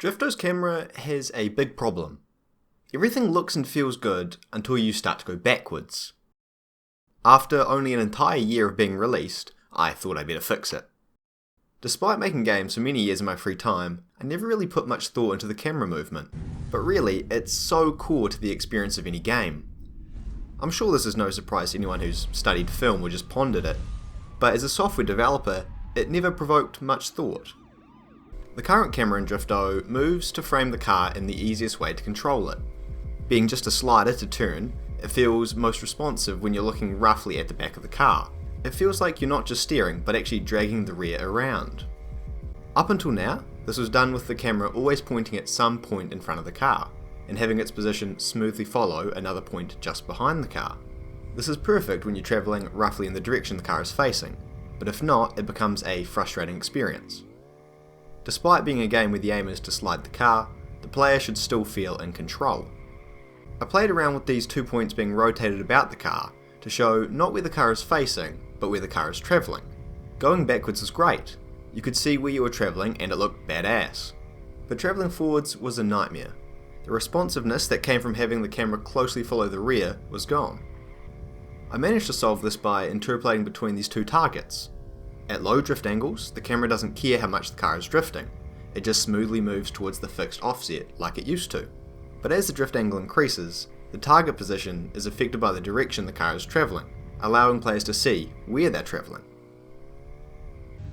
Drifto's camera has a big problem. Everything looks and feels good until you start to go backwards. After only an entire year of being released, I thought I'd better fix it. Despite making games for many years in my free time, I never really put much thought into the camera movement. But really, it's so core to the experience of any game. I'm sure this is no surprise to anyone who's studied film or just pondered it, but as a software developer, it never provoked much thought. The current camera in Drifto moves to frame the car in the easiest way to control it. Being just a slider to turn, it feels most responsive when you're looking roughly at the back of the car. It feels like you're not just steering, but actually dragging the rear around. Up until now, this was done with the camera always pointing at some point in front of the car, and having its position smoothly follow another point just behind the car. This is perfect when you're travelling roughly in the direction the car is facing, but if not, it becomes a frustrating experience. Despite being a game where the aim is to slide the car, the player should still feel in control. I played around with these 2 points being rotated about the car to show not where the car is facing, but where the car is travelling. Going backwards was great. You could see where you were travelling and it looked badass. But travelling forwards was a nightmare. The responsiveness that came from having the camera closely follow the rear was gone. I managed to solve this by interpolating between these two targets. At low drift angles, the camera doesn't care how much the car is drifting, it just smoothly moves towards the fixed offset like it used to. But as the drift angle increases, the target position is affected by the direction the car is travelling, allowing players to see where they're travelling.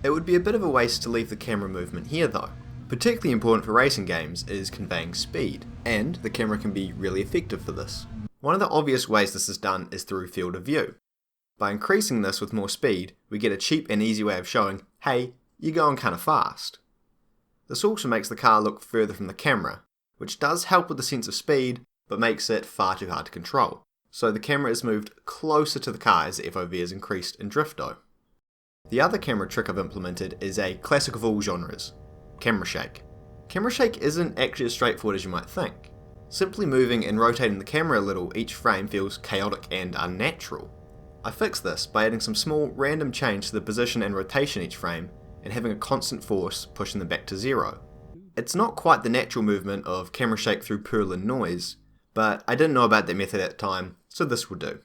It would be a bit of a waste to leave the camera movement here though. Particularly important for racing games is conveying speed, and the camera can be really effective for this. One of the obvious ways this is done is through field of view. By increasing this with more speed, we get a cheap and easy way of showing, hey, you're going kinda fast. This also makes the car look further from the camera, which does help with the sense of speed, but makes it far too hard to control. So the camera is moved closer to the car as the FOV is increased in Drifto. The other camera trick I've implemented is a classic of all genres, camera shake. Camera shake isn't actually as straightforward as you might think. Simply moving and rotating the camera a little each frame feels chaotic and unnatural. I fixed this by adding some small random change to the position and rotation each frame and having a constant force pushing them back to zero. It's not quite the natural movement of camera shake through purling noise, but I didn't know about that method at the time, so this will do.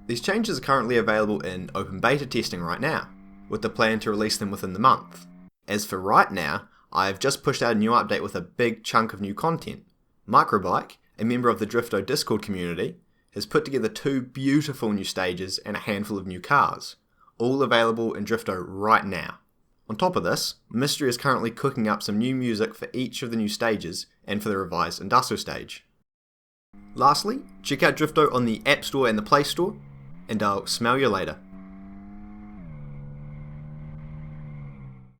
These changes are currently available in open beta testing right now, with the plan to release them within the month. As for right now, I've just pushed out a new update with a big chunk of new content. Microbike, a member of the Drifto Discord community, has put together 2 beautiful new stages and a handful of new cars, all available in Drifto right now. On top of this, Mystery is currently cooking up some new music for each of the new stages and for the revised Industrial stage. Lastly, check out Drifto on the App Store and the Play Store, and I'll smell you later.